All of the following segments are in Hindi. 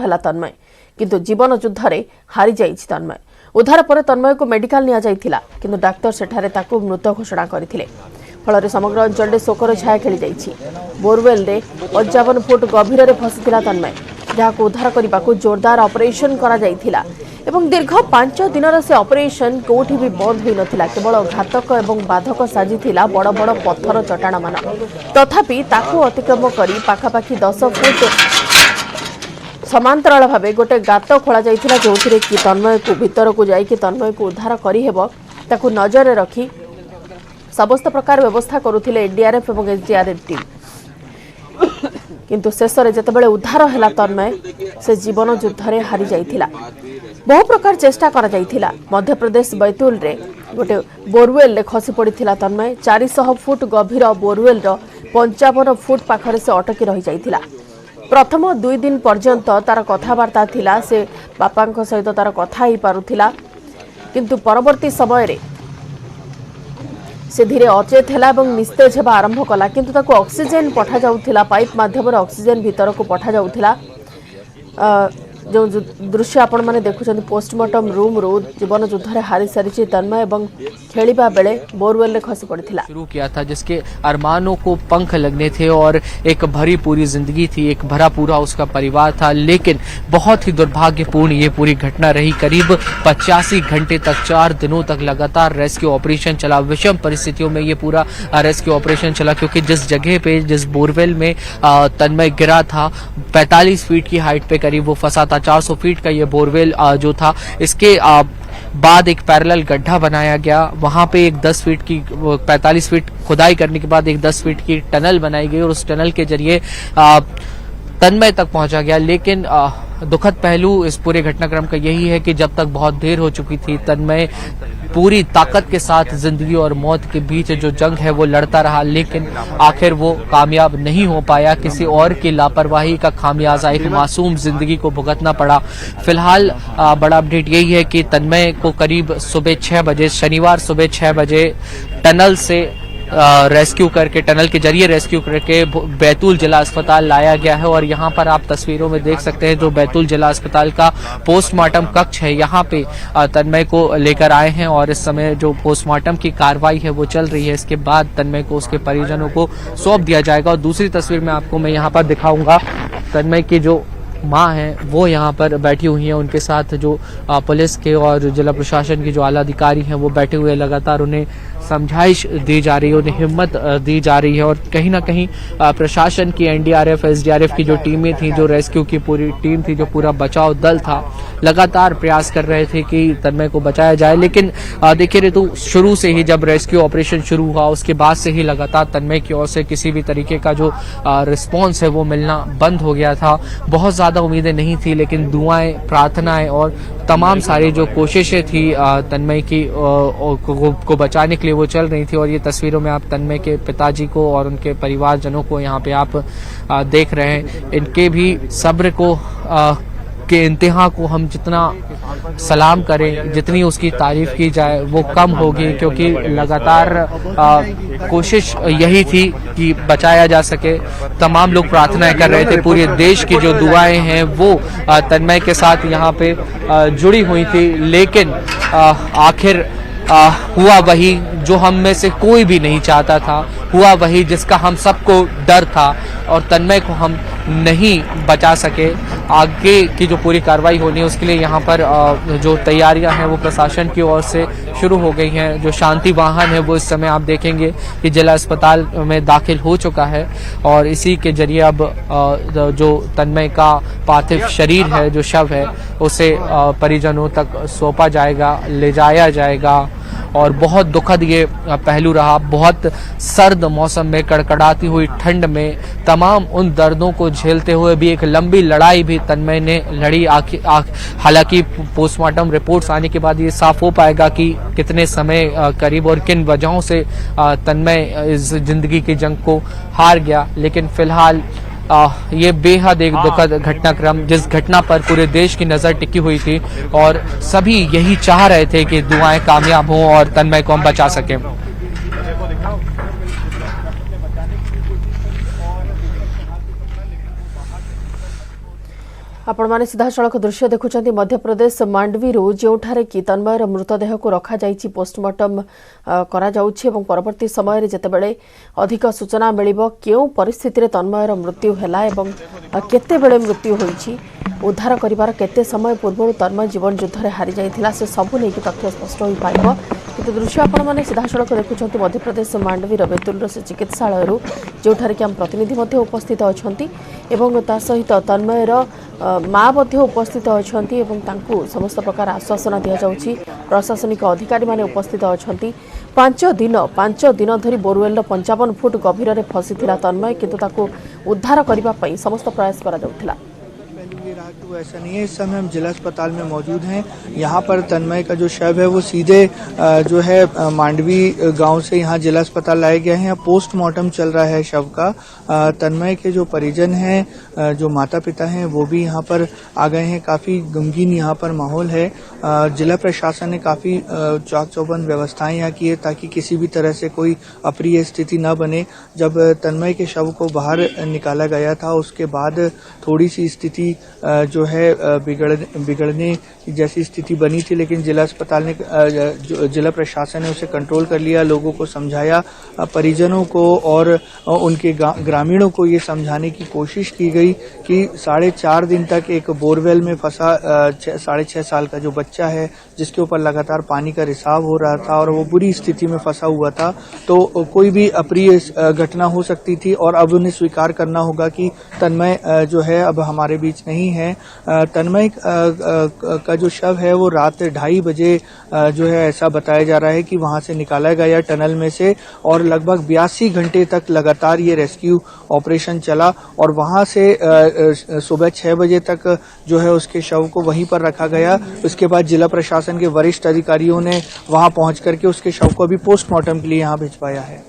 है तन्मय किंतु जीवन युद्ध रे हारी जाइछि तन्मय। उद्धार पर तन्मय को मेडिकल निया जाइथिला किंतु डाक्टर सेठारे ताकू मृत घोषणा करथिले। फल समग्र अंचल में शोकर छाया खेली जाइछि। बोरवेल रे 55 फुट गभीर रे फसिथिला तन्मय, जहां उद्धार करने को जोरदार ऑपरेशन करा जाइथिला एवं दीर्घ 5 दिन से ऑपरेशन कोठी भी बंद होई नथिला। केवल घातक एवं बाधक साजिथिला बड़ बड़ पत्थर चटाण मान। तथापि ताकू अतिक्रम करी पाखापाखि 10 फुट समांतराल भावे गोटे गात खोला जाइथिला, जोथिरे कि तन्मय को भीतर को जाइकि तन्मय को उद्धार करी हेबो ताकू नजर रखी समस्त प्रकार व्यवस्था करुथिले एनडीआरएफ और एसडीआरएफ टीम। किंतु शेष में जितेबाला उद्धार है तन्मय से जीवन युद्ध रे हारी जाइथिला। बहु प्रकार चेष्टा करा जाइथिला। मध्य प्रदेश बैतूल रे गोटे बोरवेल रे खसी पड़िथिला तन्मय। 400 फुट गभीर बोरवेल 55 फुट पाखरे से अटकी रही जाइथिला। प्रथम 2 दिन पर्यंत तार कथबार्ता थिला, से बापा सहित तार कथा ही पारुथिला, किंतु परवर्ती समय रे से धीरे अचेत है और निस्तेज होगा आरंभ कला। किंतु ताको ऑक्सीजन पठा जाउथिला, पाइप माध्यम ऑक्सीजन भीतर को पठा जाउथिला। जो दृश्य आपण माने देखुछन पोस्टमार्टम रूम रो जीवन युद्ध रे हारी सारी तन्मय एवं खेलिबा बेले बोरवेल रे खसी पड़िथिला। शुरू किया था जिसके अरमानों को पंख लगने थे और एक भरी पूरी जिंदगी थी, एक भरा पूरा उसका परिवार था, लेकिन बहुत ही दुर्भाग्यपूर्ण ये पूरी घटना रही। करीब 85 घंटे तक 4 दिनों तक लगातार रेस्क्यू ऑपरेशन चला। विषम परिस्थितियों में ये पूरा रेस्क्यू ऑपरेशन चला, क्योंकि जिस जगह पे जिस बोरवेल में तन्मय गिरा था 45 फीट की हाइट पे करीब वो फंसा था। 400 फीट का ये बोरवेल जो था, इसके बाद एक पैरेलल गड्ढा बनाया गया। वहां पे एक 10 फीट की 45 फीट खुदाई करने के बाद एक 10 फीट की टनल बनाई गई और उस टनल के जरिए तन्मय तक पहुंचा गया। लेकिन दुखद पहलू इस पूरे घटनाक्रम का यही है कि जब तक बहुत देर हो चुकी थी, तन्मय पूरी ताकत के साथ जिंदगी और मौत के बीच जो जंग है वो लड़ता रहा, लेकिन आखिर वो कामयाब नहीं हो पाया। किसी और की लापरवाही का खामियाजा एक मासूम जिंदगी को भुगतना पड़ा। फिलहाल बड़ा अपडेट यही है कि तन्मय को करीब सुबह 6 बजे, शनिवार सुबह 6 बजे टनल से रेस्क्यू करके, टनल के जरिए रेस्क्यू करके बैतूल जिला अस्पताल लाया गया है। और यहाँ पर आप तस्वीरों में देख सकते हैं जो बैतूल जिला अस्पताल का पोस्टमार्टम कक्ष है, यहाँ पे तन्मय को लेकर आए हैं और इस समय जो पोस्टमार्टम की कार्रवाई है वो चल रही है। इसके बाद तन्मय को उसके परिजनों को सौंप दिया जाएगा। और दूसरी तस्वीर में आपको मैं यहाँ पर दिखाऊंगा, तन्मय की जो माँ है वो यहाँ पर बैठी हुई है, उनके साथ जो पुलिस के और जिला प्रशासन के जो आला अधिकारी हैं वो बैठे हुए, लगातार उन्हें समझाइश दी जा रही है, उन्हें हिम्मत दी जा रही है। और कहीं ना कहीं प्रशासन की, एनडीआरएफ एसडीआरएफ की जो टीमें थी, जो रेस्क्यू की पूरी टीम थी, जो पूरा बचाव दल था, लगातार प्रयास कर रहे थे कि तन्मय को बचाया जाए। लेकिन देखिए ऋतु, शुरू से ही जब रेस्क्यू ऑपरेशन शुरू हुआ उसके बाद से ही लगातार तन्मय की ओर से किसी भी तरीके का जो रिस्पॉन्स है वो मिलना बंद हो गया था। बहुत ज्यादा उम्मीदें नहीं थी, लेकिन दुआएं, प्रार्थनाएं और तमाम सारी जो कोशिशें थी तन्मय की को बचाने के लिए वो चल रही थी। और ये तस्वीरों में आप तन्मय के पिताजी को और उनके परिवारजनों को यहाँ पे आप देख रहे हैं। इनके भी सब्र को के इंतहा को हम जितना सलाम करें, जितनी उसकी तारीफ की जाए वो कम होगी, क्योंकि लगातार कोशिश यही थी कि बचाया जा सके। तमाम लोग प्रार्थनाएं कर रहे थे, पूरे देश की जो दुआएं हैं वो तन्मय के साथ यहाँ पे जुड़ी हुई थी। लेकिन आखिर हुआ वही जो हम में से कोई भी नहीं चाहता था, हुआ वही जिसका हम सबको डर था, और तन्मय को हम नहीं बचा सके। आगे की जो पूरी कार्रवाई होनी है उसके लिए यहाँ पर जो तैयारियां हैं वो प्रशासन की ओर से शुरू हो गई हैं। जो शांति वाहन है वो इस समय आप देखेंगे कि जिला अस्पताल में दाखिल हो चुका है और इसी के जरिए अब जो तन्मय का पार्थिव शरीर है, जो शव है, उसे परिजनों तक सौंपा जाएगा, ले जाया जाएगा। और बहुत दुखद ये पहलू रहा। बहुत सर्द मौसम में, कड़कड़ाती हुई ठंड में, तमाम उन दर्दों को झेलते हुए भी एक लंबी लड़ाई भी तन्मय ने लड़ी। हालांकि पोस्टमार्टम रिपोर्ट्स आने के बाद ये साफ हो पाएगा कि कितने समय करीब और किन वजहों से तन्मय इस जिंदगी की जंग को हार गया। लेकिन फिलहाल ये बेहद एक दुखद घटनाक्रम, जिस घटना पर पूरे देश की नजर टिकी हुई थी और सभी यही चाह रहे थे कि दुआएं कामयाब हों और तन्मय को हम बचा सकें। आपण माने सीधा सड़क दृश्य देखुं मध्य प्रदेश मांडवी जोठारे कि तन्मयर मृतदेह को रखा जाइछि पोस्टमार्टम करा जाउछि एवं परवर्ती समय जेतेबेले अधिक सूचना मिलिबो केउ परिस्थिति रे तन्मयर मृत्यु हैला एवं केते बेले मृत्यु होइछि उद्धार करिवार केते समय पूर्व तन्मय जीवन युद्ध रे हारि जाइथिला से सबु नै कि तथ्य स्पष्ट होई पाइबो किंतु दृश्य आपण माने सीधा सड़क देखुं मध्य प्रदेश मांडवी बेतुल से चिकित्सालय जोठारे कि हम प्रतिनिधि मध्य उपस्थित अछंती एवं ता सहित तन्मयर माँ मध्य उपस्थित अछंती एवं तांकु समस्त प्रकार आश्वासन दिया जाउछि प्रशासनिक अधिकारी माने उपस्थित अछंती 5 दिन धरी बोरवेल 55 फुट गभीर रे फसिथिला तन्मय किंतु ताकु उद्धार करिबा पई समस्त प्रयास करा जाउथिला। तो ऐसा नहीं है। इस समय हम जिला अस्पताल में मौजूद हैं। यहाँ पर तन्मय का जो शव है वो सीधे जो है मांडवी गांव से यहाँ जिला अस्पताल लाया गया है। यहाँ पोस्टमार्टम चल रहा है शव का। तन्मय के जो परिजन हैं, जो माता पिता हैं, वो भी यहाँ पर आ गए हैं। काफी गमगीन यहाँ पर माहौल है। जिला प्रशासन ने काफी चाक चौबंद व्यवस्थाएं यहाँ की है ताकि किसी भी तरह से कोई अप्रिय स्थिति न बने। जब तन्मय के शव को बाहर निकाला गया था उसके बाद थोड़ी सी स्थिति जो है बिगड़ने जैसी स्थिति बनी थी, लेकिन जिला अस्पताल ने जिला प्रशासन ने उसे कंट्रोल कर लिया। लोगों को समझाया, परिजनों को और उनके ग्रामीणों को ये समझाने की कोशिश की गई कि 4.5 दिन तक एक बोरवेल में फंसा 6.5 साल का जो बच्चा है जिसके ऊपर लगातार पानी का रिसाव हो रहा था और वो बुरी स्थिति में फंसा हुआ था, तो कोई भी अप्रिय घटना हो सकती थी और अब उन्हें स्वीकार करना होगा कि तन्मय जो है अब हमारे बीच नहीं है। तन्मय का जो शव है वो रात 2:30 बजे जो है ऐसा बताया जा रहा है कि वहां से निकाला गया टनल में से और लगभग 82 घंटे तक लगातार ये रेस्क्यू ऑपरेशन चला और वहां से सुबह 6 बजे तक जो है उसके शव को वहीं पर रखा गया। उसके बाद जिला प्रशासन के वरिष्ठ अधिकारियों ने वहां पहुंच करके उसके शव को अभी पोस्टमार्टम के लिए यहाँ भिजवाया है।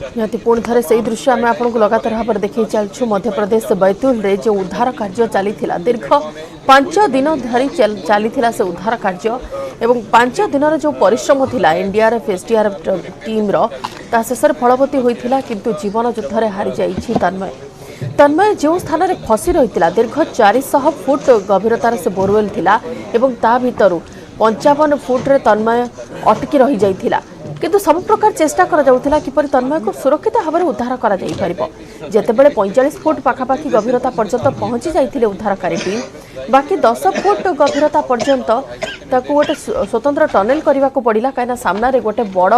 निहती पुणी थे से दृश्य आम आपको लगातार भाव में देखी चलु। मध्य प्रदेश बैतूल रे जो उद्धार कार्य चली दीर्घ 5 दिन धरी चली से उद्धार कार्य एवं 5 दिन जो परिश्रम थिला एनडीआरएफ एसडीआरएफ टीम शेष फलवती होता किंतु जीवन युद्ध में हारी जाइछि तन्मय जो स्थान में फसी रही दीर्घ 400 फुट गभीरतार से बोरवेल थिला एवं ता भितरु 55 फुट रे तन्मय अटकी रही जाइथिला किंतु सब प्रकार चेष्टा करा जाउथिला किपरि तन्मय को सुरक्षित भाव में उद्धार करा जाई परिबो। जेतेबेले 45 फुट पाखापाखि गभीरता पर्यंत पहुंची जाइथिले उद्धारकारी टीम बाकी 10 फुट गभीरता पर्यंत ताकू गोटे स्वतंत्र टनेल करने को पड़ा कहीं सामने गोटे बड़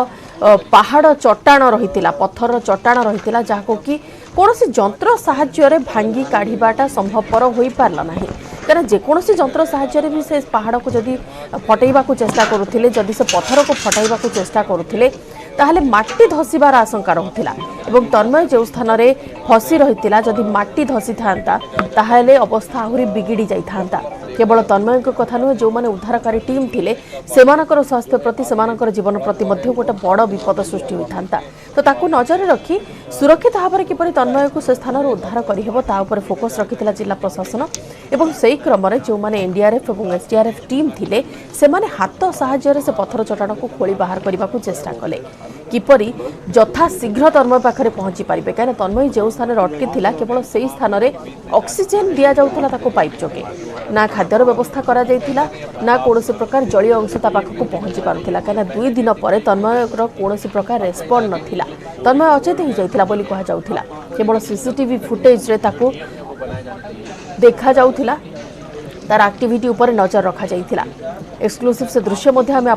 पहाड़ चट्टाण रही पत्थर चट्टाण रही जहाँ कि कौन जंत्र साहाय्य भांगी काढ़ाटा संभवपर हो पारला ना कहीं जेकोसी जंत्र साहाय्य भी से पहाड़ को जदि फटैवा चेष्टा करुले जदि से पत्थर को फटैवा चेष्टा करुले ताहले माटी धसीबार आशंका रहुथिला एवं तन्मय जो स्थान में फसी रही जदि माटी धसी था ताहले अवस्था आहुरी बिगिड़ी जाई थांता। केवल तन्मय कथा नुहे जो माने उद्धारकारी टीम थिले सेमानकर स्वास्थ्य प्रति सेमानकर जीवन प्रति मध्य गोटे बड़ विपद सृष्टि होता तो ताकू नजर रखी सुरक्षित भाव में किपरि तन्मय को से स्थान उद्धार करिहेबो ता उपर फोकस रखिथिला जिला प्रशासन एवं सेही क्रम में जो माने एनडीआरएफ और एसडीआरएफ टीम थिले से माने हाथ साहाय्य से पत्थर चट्टाण को खोली बाहर करने को चेष्टा कले किपरि यथा शीघ्र तन्मय पाखरे पहुंची पारिबे कहीं तन्मय जो स्थान अटकी थिला केवल से स्थान में ऑक्सीजन दिया जाउथला ताको पाइप जोगे ना खाद्यर व्यवस्था करा जाइथिला ना कौन प्रकार जलीय अंश ता पाखक पहुंची पारुथिला कहीं 2 दिन पर तन्मय कौन प्रकार रेस्पॉन्ड नथिला तन्मय अचेत हो जाइथिला बोली कहा जाउथिला केवल सीसीटीवी फुटेज रे ताको देखा जाउथिला तार एक्टिविटी ऊपर नजर रखा जाइथिला। एक्सक्लूसिव से दृश्य मध्य आम